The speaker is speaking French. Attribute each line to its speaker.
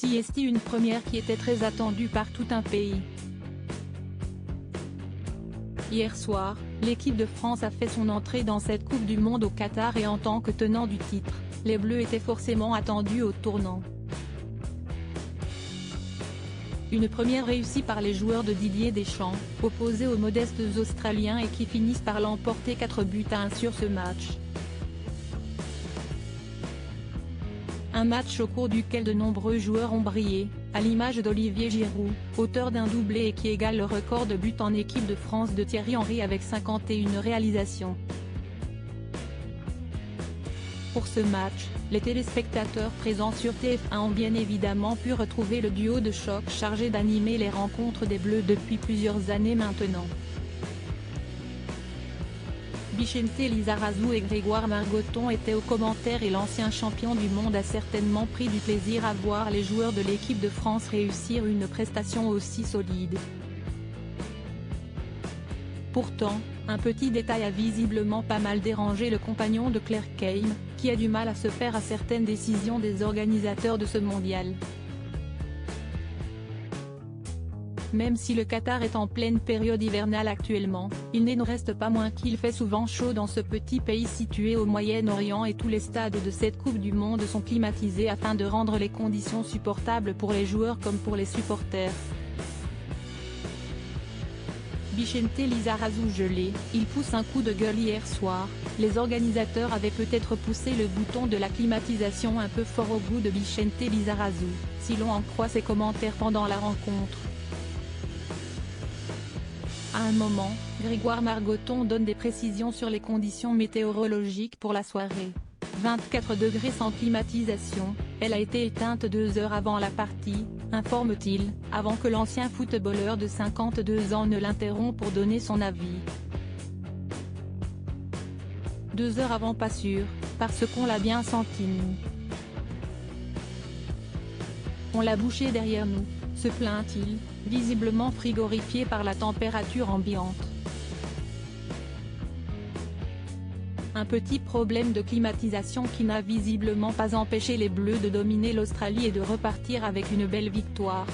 Speaker 1: CST, une première qui était très attendue par tout un pays. Hier soir, l'équipe de France a fait son entrée dans cette Coupe du Monde au Qatar et en tant que tenant du titre, les Bleus étaient forcément attendus au tournant. Une première réussie par les joueurs de Didier Deschamps, opposés aux modestes Australiens et qui finissent par l'emporter 4-1 sur ce match. Un match au cours duquel de nombreux joueurs ont brillé, à l'image d'Olivier Giroud, auteur d'un doublé et qui égale le record de buts en équipe de France de Thierry Henry avec 51 réalisations. Pour ce match, les téléspectateurs présents sur TF1 ont bien évidemment pu retrouver le duo de choc chargé d'animer les rencontres des Bleus depuis plusieurs années maintenant. Vicente Lizarazu et Grégoire Margoton étaient aux commentaires et l'ancien champion du monde a certainement pris du plaisir à voir les joueurs de l'équipe de France réussir une prestation aussi solide. Pourtant, un petit détail a visiblement pas mal dérangé le compagnon de Claire Keim, qui a du mal à se faire à certaines décisions des organisateurs de ce mondial. Même si le Qatar est en pleine période hivernale actuellement, il n'en reste pas moins qu'il fait souvent chaud dans ce petit pays situé au Moyen-Orient et tous les stades de cette Coupe du Monde sont climatisés afin de rendre les conditions supportables pour les joueurs comme pour les supporters. Vicente Lizarazu gelé, il pousse un coup de gueule hier soir, les organisateurs avaient peut-être poussé le bouton de la climatisation un peu fort au goût de Vicente Lizarazu, si l'on en croit ses commentaires pendant la rencontre. À un moment, Grégoire Margoton donne des précisions sur les conditions météorologiques pour la soirée. 24 degrés sans climatisation, elle a été éteinte 2 heures avant la partie, informe-t-il, avant que l'ancien footballeur de 52 ans ne l'interrompt pour donner son avis. 2 heures avant pas sûr, parce qu'on l'a bien senti nous. On l'a bouché derrière nous, se plaint-il, visiblement frigorifié par la température ambiante. Un petit problème de climatisation qui n'a visiblement pas empêché les Bleus de dominer l'Australie et de repartir avec une belle victoire.